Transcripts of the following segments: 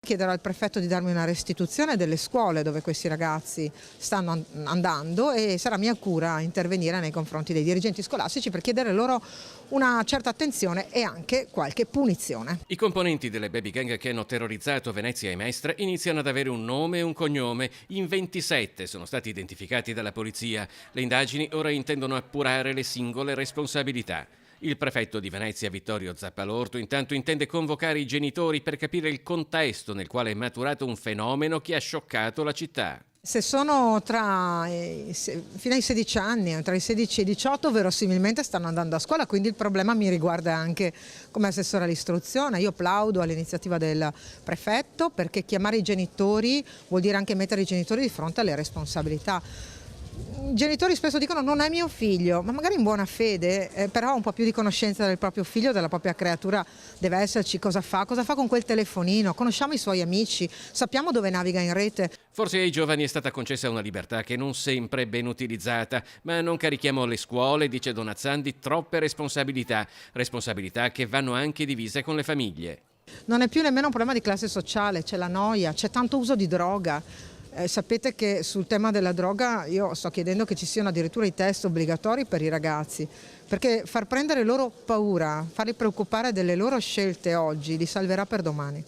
Chiederò al prefetto di darmi una restituzione delle scuole dove questi ragazzi stanno andando e sarà mia cura intervenire nei confronti dei dirigenti scolastici per chiedere loro una certa attenzione e anche qualche punizione. I componenti delle baby gang che hanno terrorizzato Venezia e Mestre iniziano ad avere un nome e un cognome. In 27 sono stati identificati dalla polizia. Le indagini ora intendono appurare le singole responsabilità. Il prefetto di Venezia, Vittorio Zappalorto, intanto intende convocare i genitori per capire il contesto nel quale è maturato un fenomeno che ha scioccato la città. Se sono fino ai 16 anni, tra i 16 e i 18 verosimilmente stanno andando a scuola, quindi il problema mi riguarda anche come assessore all'istruzione. Io plaudo all'iniziativa del prefetto perché chiamare i genitori vuol dire anche mettere i genitori di fronte alle responsabilità. I genitori spesso dicono non è mio figlio, ma magari in buona fede, però un po' più di conoscenza del proprio figlio, della propria creatura deve esserci. Cosa fa con quel telefonino, conosciamo i suoi amici, sappiamo dove naviga in rete. Forse ai giovani è stata concessa una libertà che non sempre è ben utilizzata, ma non carichiamo le scuole, dice Donazzan, di troppe responsabilità che vanno anche divise con le famiglie. Non è più nemmeno un problema di classe sociale, c'è la noia, c'è tanto uso di droga. Sapete che sul tema della droga io sto chiedendo che ci siano addirittura i test obbligatori per i ragazzi, perché far prendere loro paura, farli preoccupare delle loro scelte oggi li salverà per domani.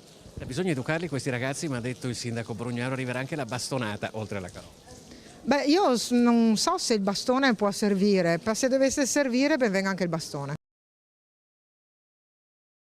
Bisogna educarli questi ragazzi, ma ha detto il sindaco Brugnaro, arriverà anche la bastonata oltre alla carota. Io non so se il bastone può servire, ma se dovesse servire ben venga anche il bastone.